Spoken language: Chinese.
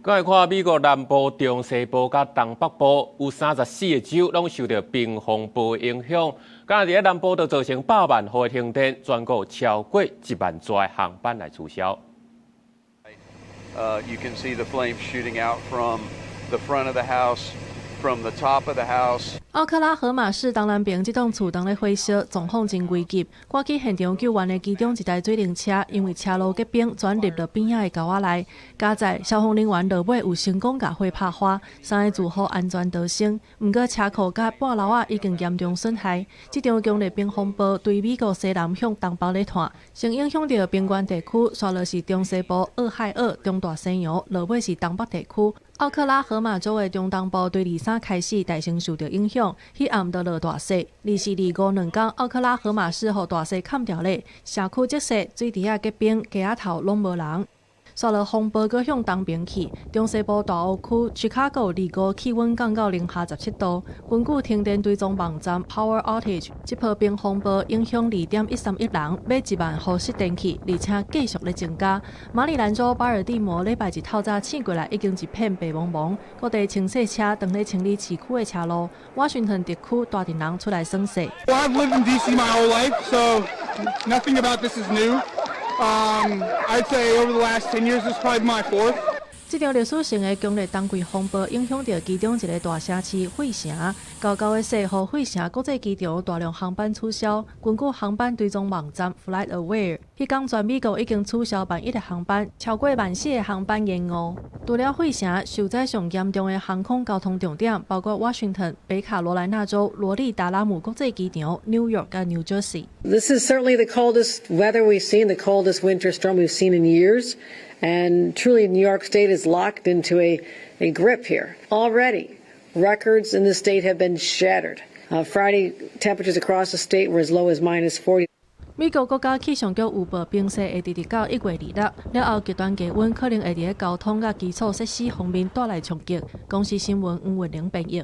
咱来看美国南部、中西部甲东北部有34个州拢受到冰风暴影响，今日伫南部就造成100万户的停电，全国超过1万座的航班来取消。You can see the flames shooting out from the front of the house, from the top of the house. 奥克拉荷马市东南边这栋厝当咧火烧，状况真危急。赶去现场救援的其中一台水灵车，因为车路结冰，转入到边仔的沟仔内。加在消防人员落尾有成功甲火拍花，3个住户安全逃生。不过车库甲半楼已经严重损害。这场强烈冰风暴对美国西南向东北咧传，先影响到边缘地区，刷落是中西部、俄亥俄、中大西洋，落尾是东北地区。奥克拉荷马州的中东部对23开始大声受到影响，迄暗就落大雪。24、25两天，奥克拉荷马市予大雪砍掉咧，社区积雪，水池仔结冰，街仔头拢无人。刷落风暴搁向东边去，中西部大湖区 Chicago 25气温降到零下17度。根据停电追踪网站 Power Outage， 这波冰风暴影响2.131人，约1万户失电去，而且继续咧增加。马里兰州巴尔的摩礼拜一透早醒过来，已经一片白茫茫，各地清洗车当咧清理市区的车路。华盛顿地区大阵人出来耍洗。Well, I've lived in DC my whole life, so nothing about this is new. I'd say over the last 10 years, this is probably my fourth. 这场历史性的强烈冬季风暴影响到其中一个大城市费城，高高的雪予费城国际机场大量航班取消。根据航班追踪网站 FlightAware， 迄天全美国已经取消1,100个航班，超过14000个航班延误。除了费城，受灾上严重的航空交通重点包括 Washington、北卡罗来纳州罗利达拉姆国际机场、New York 和 New Jersey。 This is certainly the coldest weather we've seen, the coldest winter storm we've seen in years. And truly, New York State is locked into a grip here. Already, records in the state have been shattered. Friday, temperatures across the state were as low as -40. 美国国家气象局预报冰雪会直到1月2日，了后极端低温可能会伫交通甲基础设施方面带来冲击。公司新闻黄云玲编译。